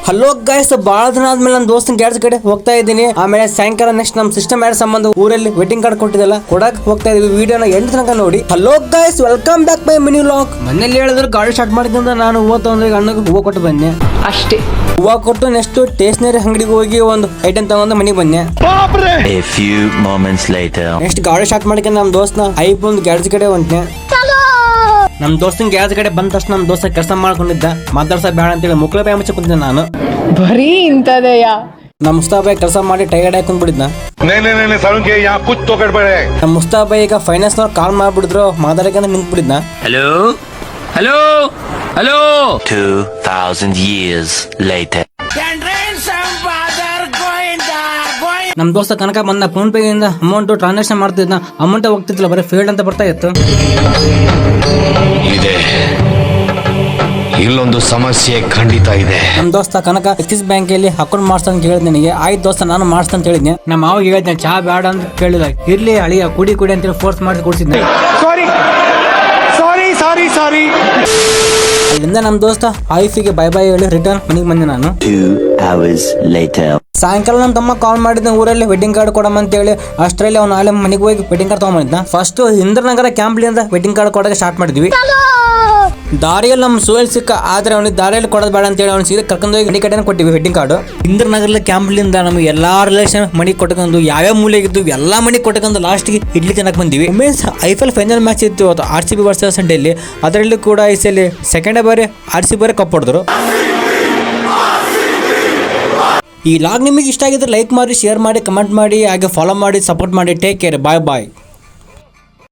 Hello guys, ಬಹಳ ದಿನ ಆದ್ಮೇಲೆ ನನ್ನ ದೋಸ್ತನ ಗ್ಯಾರೇಜ್ ಕಡೆ ಹೋಗ್ತಾ ಇದ್ದೀನಿ. ಆಮೇಲೆ ಸಾಯಂಕಾಲ ನೆಕ್ಸ್ಟ್ ನಮ್ಮ ಸಿಸ್ಟಮ್ ಯಾರ ಸಂಬಂಧ ಊರಲ್ಲಿ ವೆಡ್ಡಿಂಗ್ ಕಾರ್ಡ್ ಕೊಟ್ಟಿದ್ದಲ್ಲ ಕೊಡಕ್ ಹೋಗ್ತಾ ಇದೀವಿ. ವಿಡಿಯೋನ ಎಂಟು ತನಕ ನೋಡಿ. Hello guys, welcome back my mini vlog. ಮನೇಲಿ ಹೇಳಿದ್ರು ಗಾಡಿ ಸ್ಟಾರ್ಟ್ ಮಾಡಿದ್ರಿಂದ ನಾನು ಹೂವು ತಗೊಂಡು ಅಣ್ಣಗೆ ಹೂವು ಕೊಟ್ಟು ಬನ್ನಿ ಅಷ್ಟೇ. ಹೂವು ಕೊಟ್ಟು ನೆಕ್ಸ್ಟ್ ಸ್ಟೇಷನರಿ ಅಂಗಡಿಗೆ ಹೋಗಿ ಒಂದು ಐಟಮ್ ತಗೊಂಡು ಮನೆಗೆ ಬನ್ನಿ. ನೆಕ್ಸ್ಟ್ ಗಾಡಿ ಸ್ಟಾರ್ಟ್ ಮಾಡಿಕೊಂಡು ನಮ್ಮ ದೋಸ್ತನ ಐಫೋನ್ ಗ್ಯಾರೇಜ್ ಕಡೆ ಹೊಂಟೆ. ನಮ್ ದೋಸ್ತನ ಗ್ಯಾರೇಜ್ ಕಡೆ ಬಂದ ತಕ್ಷಣ ನಮ್ ದೋಸ್ತ ಕೆಲಸ ಮಾಡ್ಕೊಂಡಿದ್ದ, ಮಾತಾಡ್ಸ ಬೇಡ ಅಂತೇಳಿ ಮುಕ್ಳ ಬಾಯಿ ಮುಚ್ಚ ಕುಂತಿದ್ದೆ ನಾನು. ಬರೀ ಇಂತದೆಯ ನಮ್ ಮುಸ್ತಾಬಾಯಿ ಕೆಲಸ ಮಾಡಿ ಟೈರ್ಡ್ ಹಾಕೊಂಡ್ ಬಿಡಿದ್ನ. ನಮ್ ಮುಸ್ತಾಬಾಯಿ ಈಗ ಫೈನಾನ್ಸ್ ನವ್ರು ಕಾಲ್ ಮಾಡ್ಬಿಡಿದ್ರು, ಮಾತಾಡಕ್ಕೆ ನಿಂತ್ ಬಿಡಿದ್ನ. Hello hello hello 2000 years later. ನಮ್ ದೋಸ್ತ ಕನಕ ಬಂದ ಫೋನ್ ಪೇ ಇಂದ ಅಮೌಂಟ್ ಟ್ರಾನ್ಸಾಕ್ಷನ್ ಮಾಡ್ತಿದ್ನ. ಅಮೌಂಟ್ ಹೋಗ್ತಿದ್ದಿಲ್ಲ, ಬರೀ ಫೇಲ್ಡ್ ಅಂತ ಬರ್ತಾ ಇತ್ತು. ಇದೆ ಇಲ್ಲೊಂದು ಸಮಸ್ಯೆ ಖಂಡಿತ ಇದೆ. ನಮ್ ದೋಸ್ತ ಕನಕ ಎಕ್ಸಿಸ್ ಬ್ಯಾಂಕ್ ಅಲ್ಲಿ ಅಕೌಂಟ್ ಮಾಡ್ಸ್ತಾನ ಕೇಳಿದ್ ನನಗೆ. ಆಯ್ತು ದೋಸ್ತ ನಾನು ಮಾಡ್ಸ್ತ ಅಂತ ಹೇಳಿದ್ನೆ. ನಮ್ಮ ಮಾವ ಹೇಳಿದ್ನೆ ಚಾ ಬೇಡ ಅಂತ ಕೇಳಿದ. ಇರ್ಲಿ ಅಳಿಯ ಕುಡಿ ಕುಡಿ ಅಂತೇಳಿ ಫೋರ್ಸ್ ಮಾಡಿ ಕೊಡ್ಸಿದ್ನೆ. ಸಾರಿ ಅಲ್ಲಿಂದ ನಮ್ ದೋಸ್ತ ಆಯಿಫಿಗೆ ಬೈ ಬೈ ಹೇಳಿ ರಿಟರ್ನ್ ಮನೆಗೆ ಬಂದೆ ನಾನು. 2 hours later. ಸಾಯಂಕಾಲ ನಮ್ಮ ತಮ್ಮ ಕಾಲ್ ಮಾಡಿದ್ನ ಊರಲ್ಲಿ ವೆಡ್ಡಿಂಗ್ ಕಾರ್ಡ್ ಕೊಡಮ್ಮ ಅಂತ ಹೇಳಿ. ಅಷ್ಟರಲ್ಲಿ ಅವ್ನು ನಾಳೆ ಮನೆಗೆ ಹೋಗಿ ವೆಡ್ಡಿಂಗ್ ಕಾರ್ಡ್ ತಗೊಂಡಿದ್ನ. ಫಸ್ಟ್ ಇಂದ್ರನಗರ ಕ್ಯಾಂಪ್ಲಿಂದ ವೆಡ್ಡಿಂಗ್ ಕಾರ್ಡ್ ಕೊಡೋಕೆ ಸ್ಟಾರ್ಟ್ ಮಾಡಿದ್ವಿ. ದಾರಿಯಲ್ಲಿ ನಮ್ಮ ಸೋಲ್ ಸಿಕ್ಕ, ಆದ್ರೆ ಅವ್ನಿಗೆ ದಾರಿಯಲ್ಲಿ ಕೊಡೋದು ಬೇಡ ಅಂತ ಹೇಳಿ ಅವ್ನು ಸೀದಾ ಕರ್ಕೊಂಡು ಹೋಗಿ ಮನೆ ಕಡೆನೇ ಕೊಟ್ಟಿವಿ ವೆಡ್ಡಿಂಗ್ ಕಾರ್ಡ್. ಇಂದ್ರನಗರ ಕ್ಯಾಂಪ್ಲಿಂದ ನಮ್ಗೆ ಎಲ್ಲಾ ರಿಲೇಷನ್ ಮನೆ ಕೊಟ್ಕೊಂಡು ಯಾವ್ಯಾವ ಮೂಲೆಗಿದ್ದು ಎಲ್ಲಾ ಮನೆ ಕೊಟ್ಕೊಂಡು ಲಾಸ್ಟ್ಗೆ ಇಡ್ಲಿ ತಿನ್ನಕ್ ಬಂದಿವಿ. ವುಮೆನ್ಸ್ ಐಫಲ್ ಫೈನಲ್ ಮ್ಯಾಚ್ ಇತ್ತು, RCB ವರ್ಸಸ್ ಡೆಲ್ಲಿ. ಅದರಲ್ಲಿ ಕೂಡ ಈ ಸಲ ಸೆಕೆಂಡ್ ಬಾರಿ RCB ಕಪ್ ಹೊಡೆದ್ರು. ಈ ಲಾಗ್ ನಿಮಗೆ ಇಷ್ಟ ಆಗಿದ್ರೆ ಲೈಕ್ ಮಾಡಿ, ಶೇರ್ ಮಾಡಿ, ಕಮೆಂಟ್ ಮಾಡಿ, ಹಾಗೆ ಫಾಲೋ ಮಾಡಿ, ಸಪೋರ್ಟ್ ಮಾಡಿ. ಟೇಕ್ ಕೇರ್, ಬಾಯ್ ಬಾಯ್.